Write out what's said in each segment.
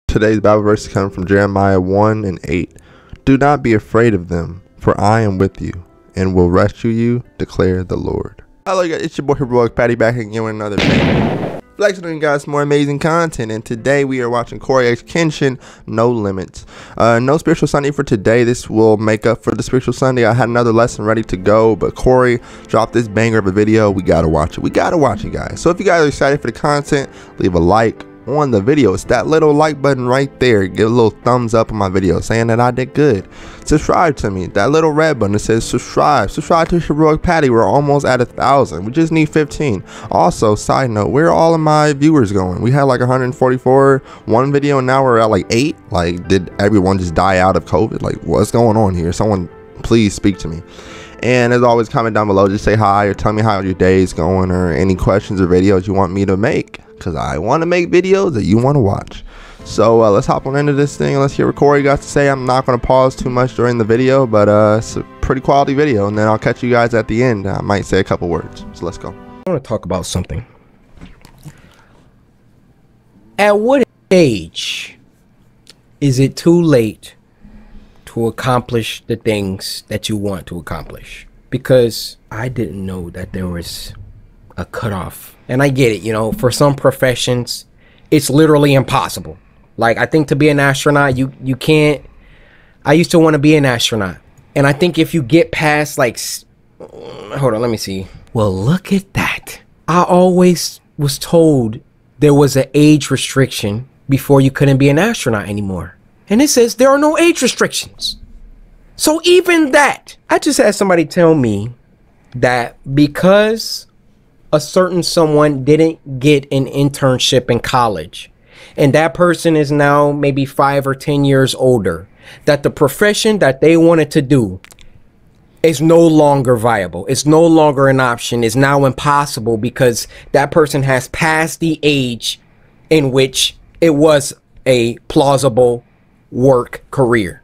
Today's Bible verse is coming from Jeremiah 1:8. Do not be afraid of them, for I am with you, and will rescue you, declare the Lord. Hello guys, it's your boy Heroic Patty back again with another video. Flexing on you guys some more amazing content, and today we are watching Coryxkenshin, No Limits. No spiritual Sunday for today. This will make up for the spiritual Sunday. I had another lesson ready to go, but Corey dropped this banger of a video. We gotta watch it. We gotta watch it, guys. So if you guys are excited for the content, leave a like on the video. It's that little like button right there. Give a little thumbs up on my video saying that I did good. Subscribe to me. That little red button that says subscribe. Subscribe to Heroic Patty. We're almost at 1,000. We just need 15. Also, side note, where are all of my viewers going? We had like 144 one video, and now we're at like 8. Like, did everyone just die out of COVID? Like, what's going on here? Someone please speak to me. And as always, comment down below, just say hi or tell me how your day is going, or any questions or videos you want me to make, because I want to make videos that you want to watch. So let's hop on into this thing and let's hear what Corey got to say. I'm not going to pause too much during the video, but it's a pretty quality video, and then I'll catch you guys at the end. I might say a couple words, so let's go. I want to talk about something. At what age is it too late to accomplish the things that you want to accomplish? Because I didn't know that there was a cutoff. And I get it, you know, for some professions, it's literally impossible. Like, I think to be an astronaut, you can't. I used to want to be an astronaut. And I think if you get past, like, hold on, let me see. Well, look at that. I always was told there was an age restriction before you couldn't be an astronaut anymore. And it says there are no age restrictions. So even that, I just had somebody tell me that because a certain someone didn't get an internship in college, and that person is now maybe 5 or 10 years older, that the profession that they wanted to do is no longer viable. It's no longer an option. It's now impossible because that person has passed the age in which it was a plausible work career.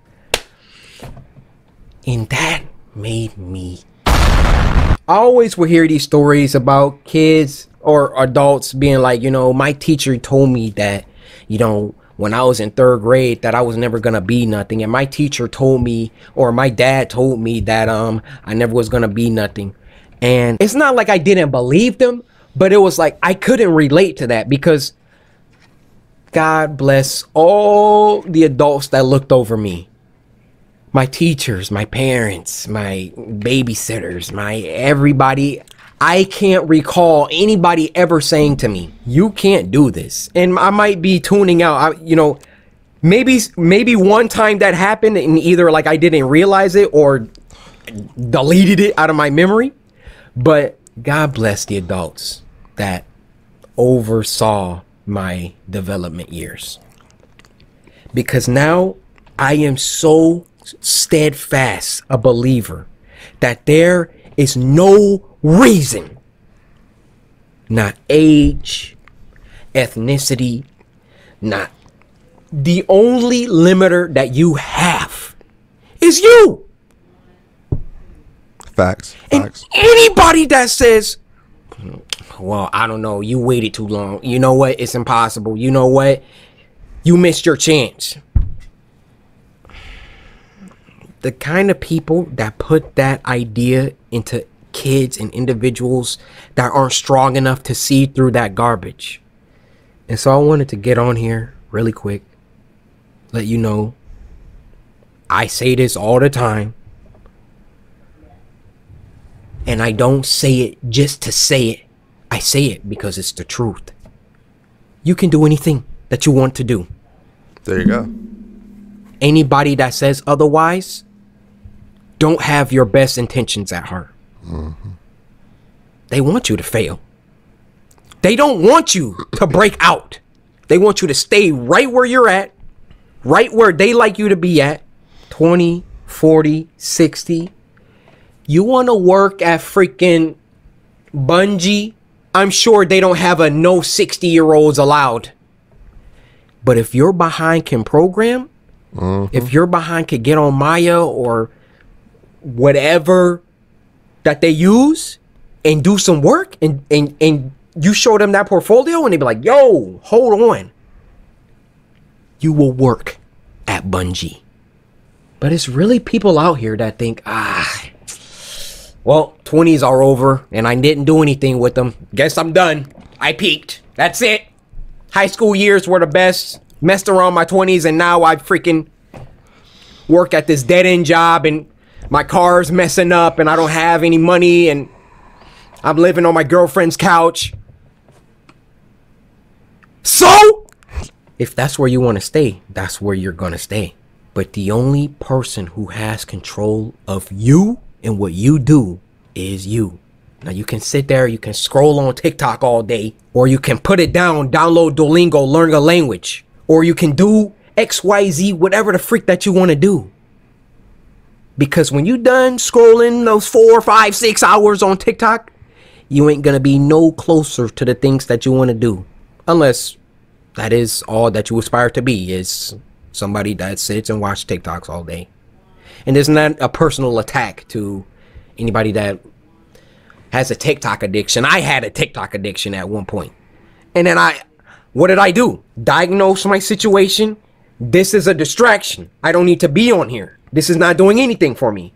And that made me, I always would hear these stories about kids or adults being like, you know, my teacher told me that, you know, when I was in 3rd grade that I was never gonna be nothing, and my teacher told me, or my dad told me that I never was gonna be nothing. And it's not like I didn't believe them, but it was like I couldn't relate to that, because God bless all the adults that looked over me. My teachers, my parents, my babysitters, my everybody. I can't recall anybody ever saying to me, you can't do this. And I might be tuning out. You know, maybe one time that happened, and either like I didn't realize it or deleted it out of my memory. But God bless the adults that oversaw my development years, because now I am so steadfast a believer that there is no reason, not age, ethnicity, not, the only limiter that you have is you. Facts. And anybody that says, well, I don't know, you waited too long, you know what, it's impossible, you know what, you missed your chance. The kind of people that put that idea into kids and individuals that aren't strong enough to see through that garbage. And so I wanted to get on here really quick, let you know, I say this all the time, and I don't say it just to say it. I say it because it's the truth. You can do anything that you want to do. There you go. Anybody that says otherwise don't have your best intentions at heart. Mm-hmm. They want you to fail. They don't want you to break out. They want you to stay right where you're at, right where they like you to be at, 20, 40, 60. You want to work at freaking Bungie? I'm sure they don't have a no 60-year-olds allowed. But if your behind can program, if your behind can get on Maya or whatever that they use and do some work, and you show them that portfolio and they be like, yo, hold on. you will work at Bungie. But it's really people out here that think, well, 20s are over and I didn't do anything with them. Guess I'm done. I peaked. That's it. High school years were the best. Messed around my 20s and now I freaking work at this dead-end job and my car's messing up and I don't have any money and I'm living on my girlfriend's couch. So, if that's where you want to stay, that's where you're going to stay. But the only person who has control of you and what you do is you. Now you can sit there, you can scroll on TikTok all day, or you can put it down, download Duolingo, learn a language, or you can do XYZ, whatever the freak that you want to do. Because when you done scrolling those 4, 5, 6 hours on TikTok, you ain't gonna be no closer to the things that you want to do. Unless that is all that you aspire to be, is somebody that sits and watches TikToks all day. And it's not a personal attack to anybody that has a TikTok addiction. I had a TikTok addiction at one point. And then what did I do? Diagnose my situation. This is a distraction. I don't need to be on here. This is not doing anything for me.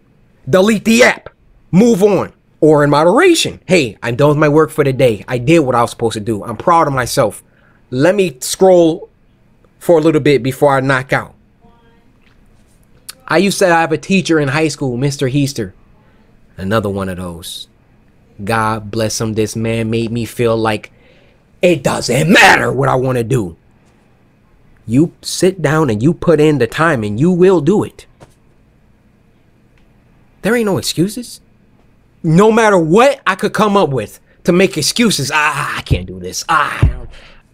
Delete the app. Move on. Or in moderation. Hey, I'm done with my work for the day. I did what I was supposed to do. I'm proud of myself. Let me scroll for a little bit before I knock out. I used to have a teacher in high school, Mr. Heaster. Another one of those. God bless him. This man made me feel like it doesn't matter what I want to do. You sit down and you put in the time and you will do it. There ain't no excuses. No matter what I could come up with to make excuses. I can't do this.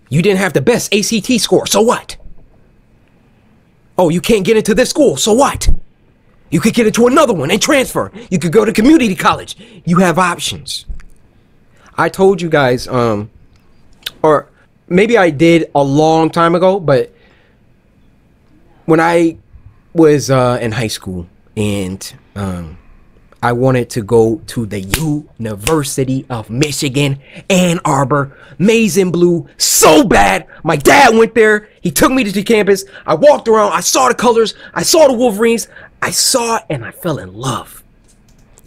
You didn't have the best ACT score. So what? Oh, you can't get into this school. So what? You could get into another one and transfer. You could go to community college. You have options. I told you guys, or maybe I did a long time ago, but when I was in high school and I wanted to go to the University of Michigan, Ann Arbor, maize and blue, so bad. My dad went there. He took me to the campus. I walked around. I saw the colors. I saw the Wolverines. I saw it and I fell in love.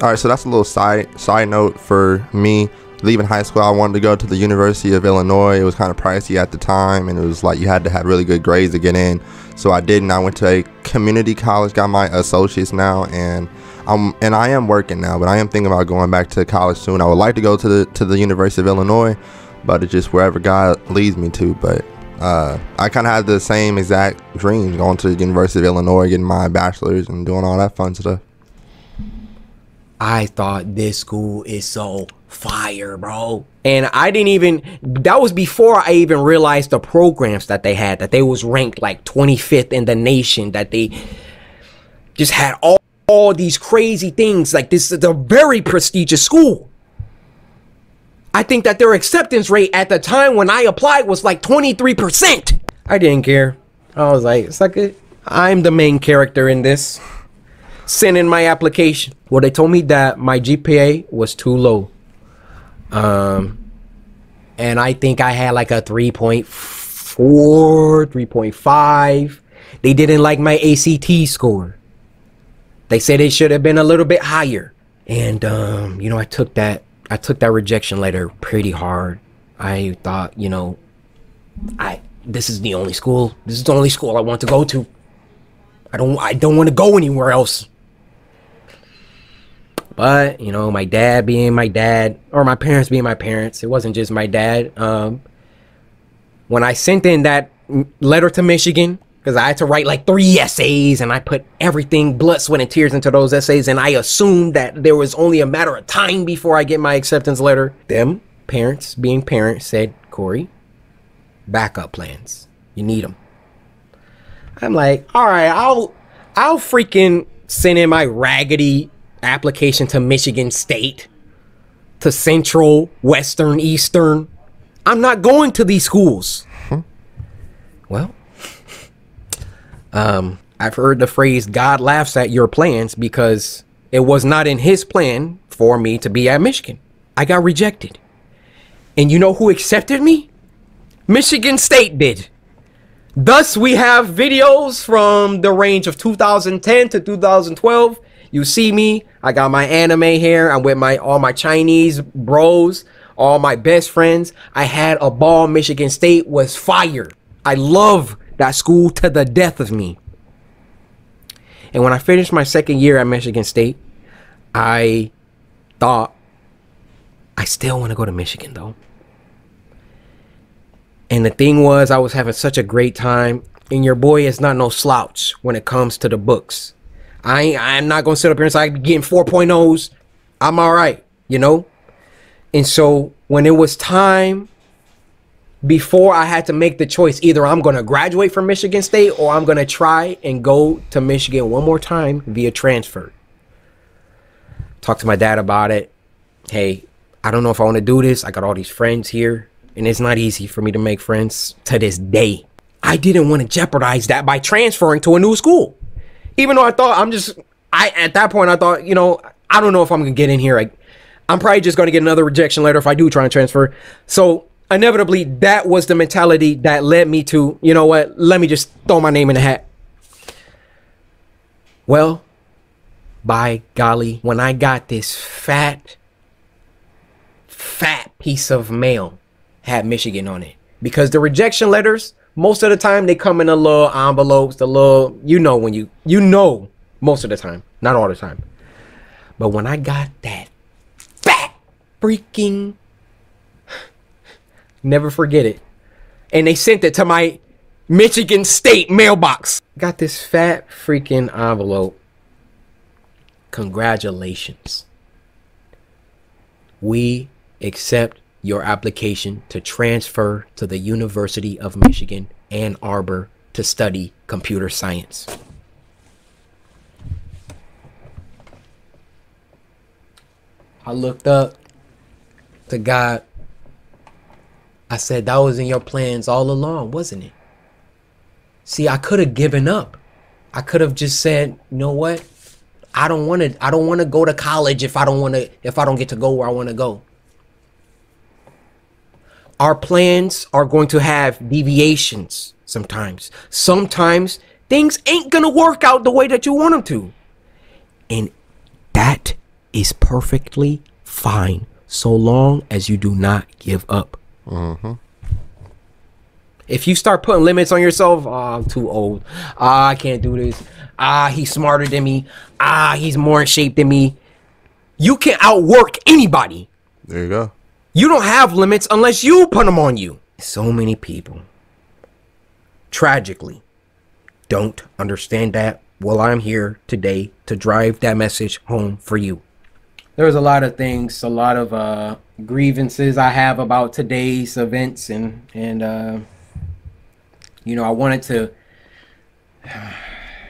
All right, so that's a little side note for me. Leaving high school, I wanted to go to the University of Illinois. It was kind of pricey at the time, and it was like you had to have really good grades to get in. So I didn't. I went to a community college, got my associates now, and I am working now, but I am thinking about going back to college soon. I would like to go to the University of Illinois, but it's just wherever God leads me to. But I kind of had the same exact dreams, going to the University of Illinois, getting my bachelor's and doing all that fun stuff. I thought this school is so fire, bro. And I didn't even, that was before I even realized the programs that they had, that they was ranked like 25th in the nation, that they just had all these crazy things. Like, this is a very prestigious school. I think that their acceptance rate at the time when I applied was like 23%. I didn't care. I was like, I'm the main character in this. Send in my application. Well, they told me that my GPA was too low. And I think I had like a 3.4, 3.5. They didn't like my ACT score. They said it should have been a little bit higher. And, you know, I took that rejection letter pretty hard. I thought, you know, this is the only school. This is the only school I want to go to. I don't want to go anywhere else. But, you know, my dad being my dad, or my parents being my parents, it wasn't just my dad. When I sent in that letter to Michigan, because I had to write like 3 essays, and I put everything, blood, sweat, and tears into those essays, and I assumed that there was only a matter of time before I get my acceptance letter. Them parents, being parents, said, Corey, backup plans. You need them. I'm like, all right, I'll freaking send in my raggedy application to Michigan State, to Central, Western, Eastern. I'm not going to these schools. Well, I've heard the phrase, God laughs at your plans, because it was not in his plan for me to be at Michigan. I got rejected. And you know who accepted me? Michigan State did. Thus, we have videos from the range of 2010 to 2012. You see me, I got my anime hair. I'm with all my Chinese bros, all my best friends. I had a ball. Michigan State was fire. I love that school to the death of me. And when I finished my second year at Michigan State, I thought, I still want to go to Michigan though. And the thing was, I was having such a great time. And your boy is not no slouch when it comes to the books. I'm not going to sit up here and say I'm getting 4.0s. I'm all right, you know? And so when it was time, before I had to make the choice, either I'm going to graduate from Michigan State or I'm going to try and go to Michigan one more time via transfer. Talked to my dad about it. Hey, I don't know if I want to do this. I got all these friends here, and it's not easy for me to make friends to this day. I didn't want to jeopardize that by transferring to a new school. Even though I thought at that point, I thought, you know, I don't know if I'm going to get in here. I'm probably just going to get another rejection letter if I do try and transfer. So inevitably, that was the mentality that led me to, you know what, let me just throw my name in the hat. Well, by golly, when I got this fat piece of mail, had Michigan on it. Because the rejection letters, most of the time, they come in a little envelopes, the little, you know, most of the time, not all the time. But when I got that fat freaking, never forget it. And they sent it to my Michigan State mailbox. Got this fat freaking envelope. Congratulations. We accept your application to transfer to the University of Michigan, Ann Arbor, to study computer science. I looked up to God. I said, that was in your plans all along, wasn't it? See, I could have given up. I could have just said, you know what? I don't want to go to college if I don't get to go where I want to go. Our plans are going to have deviations sometimes. Sometimes things ain't going to work out the way that you want them to. And that is perfectly fine so long as you do not give up. Mm-hmm. If you start putting limits on yourself, I'm too old. I can't do this. He's smarter than me. He's more in shape than me. You can outwork anybody. There you go. You don't have limits unless you put them on you. So many people, tragically, don't understand that. Well, I'm here today to drive that message home for you. There's a lot of things, a lot of grievances I have about today's events, and you know, I wanted to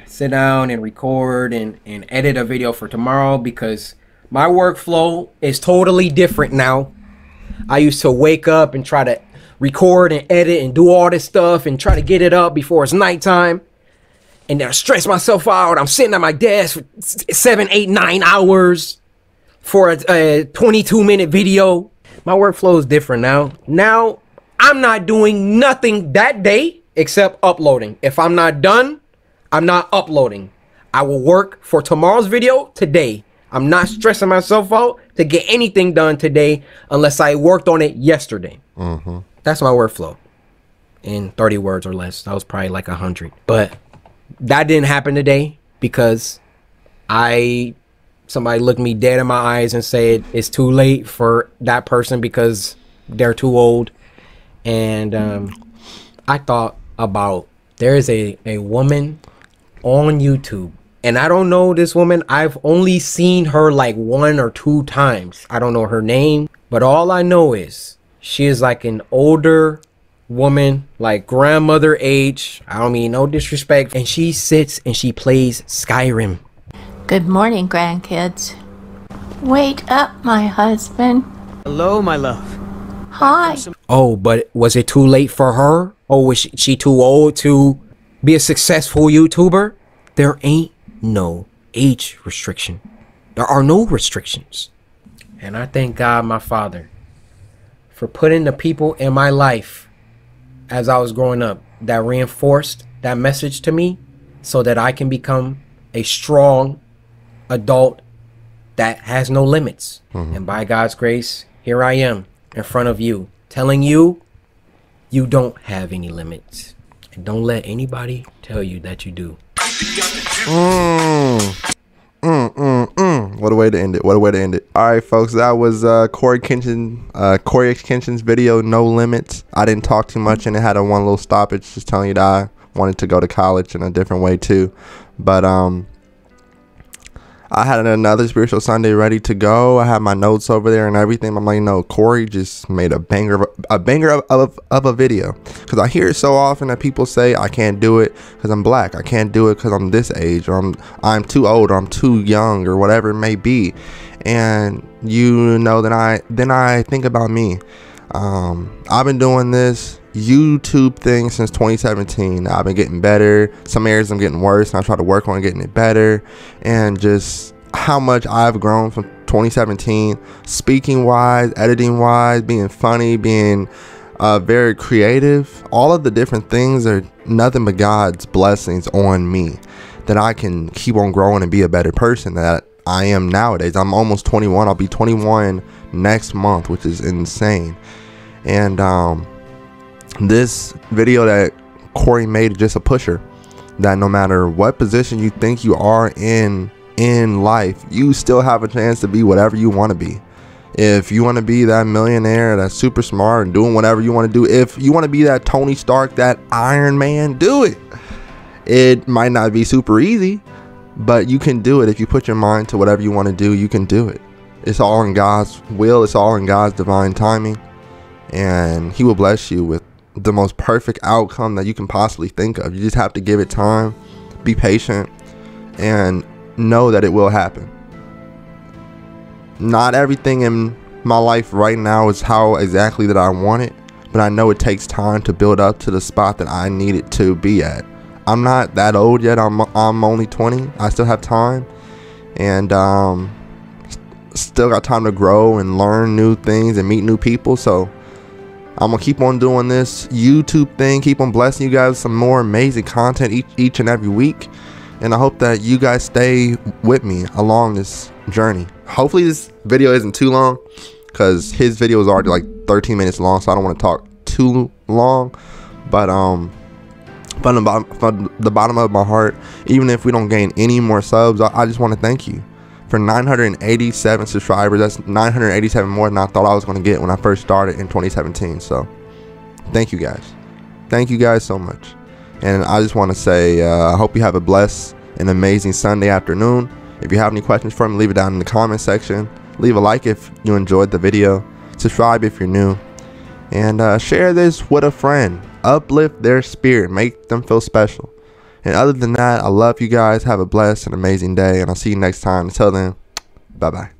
sit down and record and edit a video for tomorrow because my workflow is totally different now. I used to wake up and try to record and edit and do all this stuff and try to get it up before it's nighttime. And then I stress myself out. I'm sitting at my desk for 7, 8, 9 hours for a 22-minute video. My workflow is different now. Now, I'm not doing nothing that day except uploading. If I'm not done, I'm not uploading. I will work for tomorrow's video today. I'm not stressing myself out to get anything done today unless I worked on it yesterday. Mm-hmm. That's my workflow in 30 words or less. That was probably like 100. But that didn't happen today because somebody looked me dead in my eyes and said it's too late for that person because they're too old. And I thought about, there is a woman on YouTube. And I don't know this woman. I've only seen her like 1 or 2 times. I don't know her name. But all I know is she is like an older woman, like grandmother age. I don't mean no disrespect. And she sits and she plays Skyrim. Good morning, grandkids. Wake up, my husband. Hello, my love. Hi. Oh, but was it too late for her? Or was she too old to be a successful YouTuber? There ain't no age restriction. There are no restrictions. And I thank God, my Father, for putting the people in my life as I was growing up that reinforced that message to me so that I can become a strong adult that has no limits. And by God's grace, here I am in front of you, telling you, you don't have any limits. And don't let anybody tell you that you do. What a way to end it. What a way to end it. All right, folks, that was Coryxkenshin's video, No Limits. I didn't talk too much and it had a one little stoppage, just telling you that I wanted to go to college in a different way too. But I had another Spiritual Sunday ready to go. I had my notes over there and everything. I'm like, no, Corey just made a banger of a video. Because I hear it so often that people say I can't do it because I'm black. I can't do it because I'm this age, or I'm too old, or I'm too young, or whatever it may be. And you know, then I think about me. I've been doing this YouTube thing since 2017. I've been getting better. Some areas I'm getting worse, and I try to work on getting it better. And just how much I've grown from 2017, speaking wise, editing wise, being funny, being very creative. All of the different things are nothing but God's blessings on me, that I can keep on growing and be a better person that I am nowadays. I'm almost 21. I'll be 21 next month, which is insane. And this video that Corey made is just a pusher, that no matter what position you think you are in life, you still have a chance to be whatever you want to be. If you want to be that millionaire that's super smart and doing whatever you want to do, if you want to be that Tony Stark, that Iron Man, do it. It might not be super easy, but you can do it. If you put your mind to whatever you want to do, you can do it. It's all in God's will. It's all in God's divine timing. And he will bless you with the most perfect outcome that you can possibly think of. You just have to give it time, be patient, and know that it will happen. Not everything in my life right now is how exactly that I want it, but I know it takes time to build up to the spot that I need it to be at. I'm not that old yet. I'm only 20. I still have time, and still got time to grow and learn new things and meet new people. So I'm gonna keep on doing this YouTube thing, keep on blessing you guys with some more amazing content each and every week. And I hope that you guys stay with me along this journey. Hopefully this video isn't too long, because his video is already like 13 minutes long, so I don't want to talk too long. But from the bottom of my heart, even if we don't gain any more subs, I just want to thank you for 987 subscribers. That's 987 more than I thought I was going to get when I first started in 2017. So thank you guys. Thank you guys so much. And I just want to say, I hope you have a blessed and amazing Sunday afternoon. If you have any questions for me, leave it down in the comment section. Leave a like if you enjoyed the video. Subscribe if you're new. And share this with a friend. Uplift their spirit. Make them feel special. And other than that, I love you guys. Have a blessed and amazing day. And I'll see you next time. Until then, bye-bye.